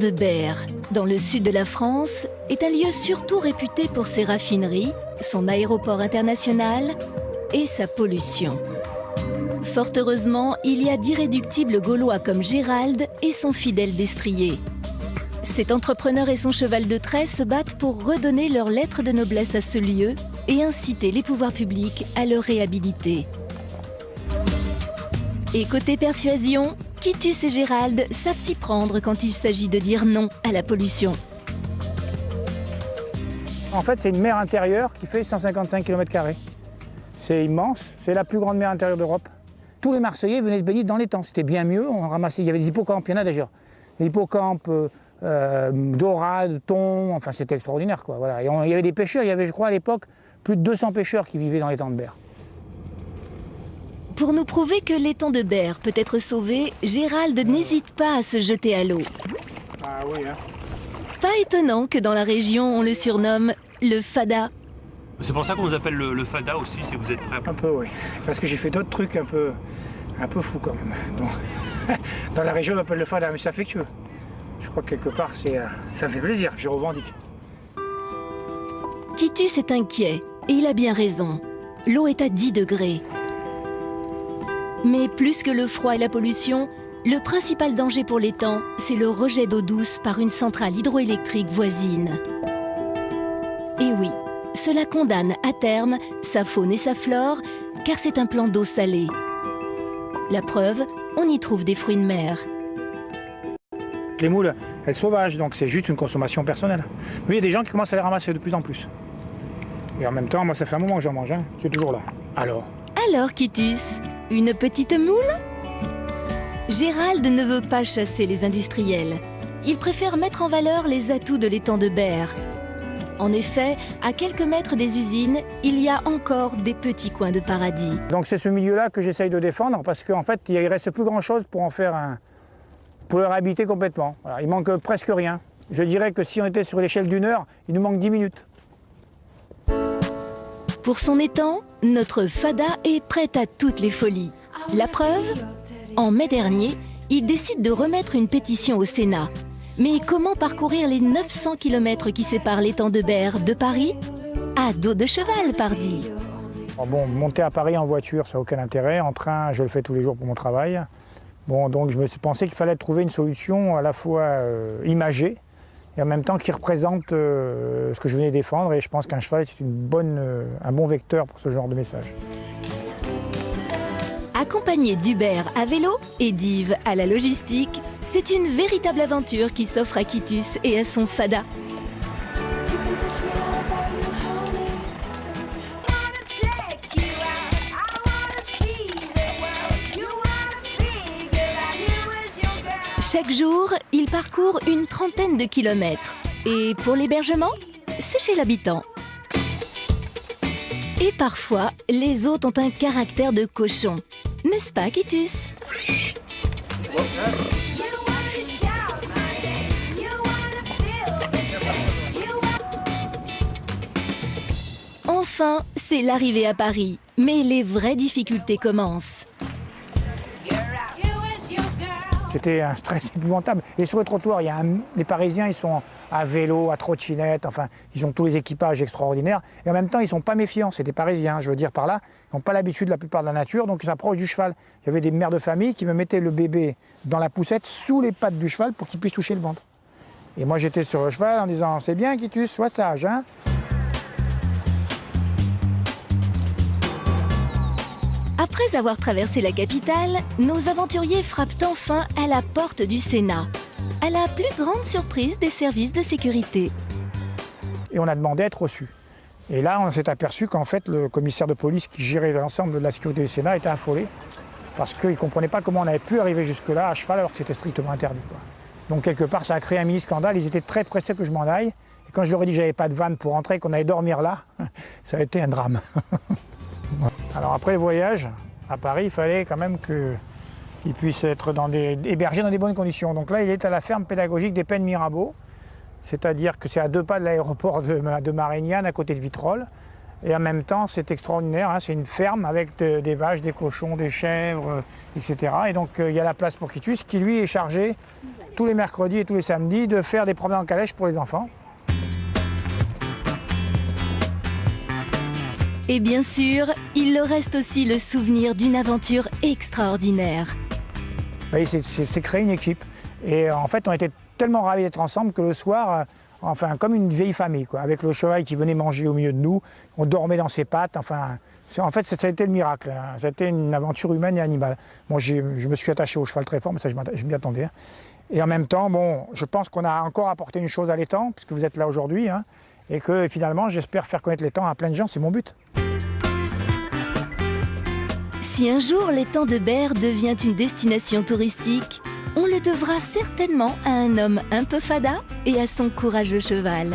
de Berre, dans le sud de la France, est un lieu surtout réputé pour ses raffineries, son aéroport international et sa pollution. Fort heureusement, il y a d'irréductibles Gaulois comme Gérald et son fidèle destrier. Cet entrepreneur et son cheval de trait se battent pour redonner leur lettre de noblesse à ce lieu et inciter les pouvoirs publics à le réhabiliter. Et côté persuasion, Kitus et Gérald savent s'y prendre quand il s'agit de dire non à la pollution. En fait, c'est une mer intérieure qui fait 155 km². C'est immense, c'est la plus grande mer intérieure d'Europe. Tous les Marseillais venaient se baigner dans l'étang, c'était bien mieux. On ramassait, il y avait des hippocampes, il y en a d'ailleurs. Des hippocampes, dorades, thons, enfin c'était extraordinaire, quoi. Voilà. Et il y avait des pêcheurs, il y avait, je crois à l'époque, plus de 200 pêcheurs qui vivaient dans l'étang de Berre. Pour nous prouver que l'étang de Berre peut être sauvé, Gérald n'hésite pas à se jeter à l'eau. Ah oui, hein. Pas étonnant que dans la région, on le surnomme le Fada. C'est pour ça qu'on vous appelle le Fada aussi, si vous êtes prêt. Un peu, oui. Parce que j'ai fait d'autres trucs un peu fous quand même. Donc, dans la région, on m'appelle le Fada, mais c'est affectueux. Je crois que quelque part, ça fait plaisir, je revendique. Kitus est inquiet, et il a bien raison. L'eau est à 10 degrés. Mais plus que le froid et la pollution, le principal danger pour l'étang, c'est le rejet d'eau douce par une centrale hydroélectrique voisine. Et oui, cela condamne à terme sa faune et sa flore, car c'est un plan d'eau salée. La preuve, on y trouve des fruits de mer. Les moules, elles sont sauvages, donc c'est juste une consommation personnelle. Mais il y a des gens qui commencent à les ramasser de plus en plus. Et en même temps, moi ça fait un moment que j'en mange, hein. Je suis toujours là. Alors Kitus, une petite moule? Gérald ne veut pas chasser les industriels. Il préfère mettre en valeur les atouts de l'étang de Berre. En effet, à quelques mètres des usines, il y a encore des petits coins de paradis. Donc c'est ce milieu-là que j'essaye de défendre, parce qu'en fait, il ne reste plus grand-chose pour en faire pour le réhabiliter complètement. Voilà, il manque presque rien. Je dirais que si on était sur l'échelle d'une heure, il nous manque 10 minutes. Pour son étang, notre Fada est prêt à toutes les folies. La preuve? En mai dernier, il décide de remettre une pétition au Sénat. Mais comment parcourir les 900 km qui séparent l'étang de Berre de Paris? À dos de cheval, pardi. Bon, monter à Paris en voiture, ça n'a aucun intérêt. En train, je le fais tous les jours pour mon travail. Bon, donc je me suis pensé qu'il fallait trouver une solution à la fois imagée et en même temps qui représente ce que je venais défendre. Et je pense qu'un cheval est un bon vecteur pour ce genre de message. Accompagné d'Hubert à vélo et d'Yves à la logistique, c'est une véritable aventure qui s'offre à Kitus et à son Fada. Chaque jour, il parcourt une trentaine de kilomètres. Et pour l'hébergement, c'est chez l'habitant. Et parfois, les hôtes ont un caractère de cochon. N'est-ce pas, Kitus? Enfin, c'est l'arrivée à Paris. Mais les vraies difficultés commencent. C'était un stress épouvantable. Et sur le trottoir, les Parisiens, ils sont à vélo, à trottinette, enfin, ils ont tous les équipages extraordinaires. Et en même temps, ils ne sont pas méfiants, c'est des Parisiens, je veux dire par là. Ils n'ont pas l'habitude, la plupart de la nature, donc ils s'approchent du cheval. Il y avait des mères de famille qui me mettaient le bébé dans la poussette, sous les pattes du cheval, pour qu'il puisse toucher le ventre. Et moi, j'étais sur le cheval en disant, c'est bien, Kitus, sois sage, hein. Après avoir traversé la capitale, nos aventuriers frappent enfin à la porte du Sénat, à la plus grande surprise des services de sécurité. Et on a demandé à être reçus. Et là, on s'est aperçu qu'en fait, le commissaire de police qui gérait l'ensemble de la sécurité du Sénat était affolé, parce qu'il ne comprenait pas comment on avait pu arriver jusque-là à cheval alors que c'était strictement interdit, quoi. Donc quelque part, ça a créé un mini-scandale. Ils étaient très pressés que je m'en aille. Et quand je leur ai dit que j'avais pas de vanne pour rentrer, qu'on allait dormir là, ça a été un drame. Alors après le voyage, à Paris, il fallait quand même qu'il puisse être hébergé dans des bonnes conditions. Donc là, il est à la ferme pédagogique des Pennes Mirabeau, c'est-à-dire que c'est à 2 pas de l'aéroport de Marignane, à côté de Vitrolles. Et en même temps, c'est extraordinaire, hein, c'est une ferme avec des vaches, des cochons, des chèvres, etc. Et donc il y a la place pour Quitus qui lui est chargé tous les mercredis et tous les samedis de faire des promenades en calèche pour les enfants. Et bien sûr, il leur reste aussi le souvenir d'une aventure extraordinaire. Oui, c'est créer une équipe. Et en fait, on était tellement ravis d'être ensemble que le soir, enfin, comme une vieille famille, quoi, avec le cheval qui venait manger au milieu de nous, on dormait dans ses pattes, enfin, en fait, ça a été le miracle, hein. C'était une aventure humaine et animale. Bon, je me suis attaché au cheval très fort, mais ça, je m'y attendais. Hein. Et en même temps, bon, je pense qu'on a encore apporté une chose à l'étang, puisque vous êtes là aujourd'hui, hein, et que finalement, j'espère faire connaître l'étang à plein de gens, c'est mon but. Si un jour l'étang de Berre devient une destination touristique, on le devra certainement à un homme un peu fada et à son courageux cheval.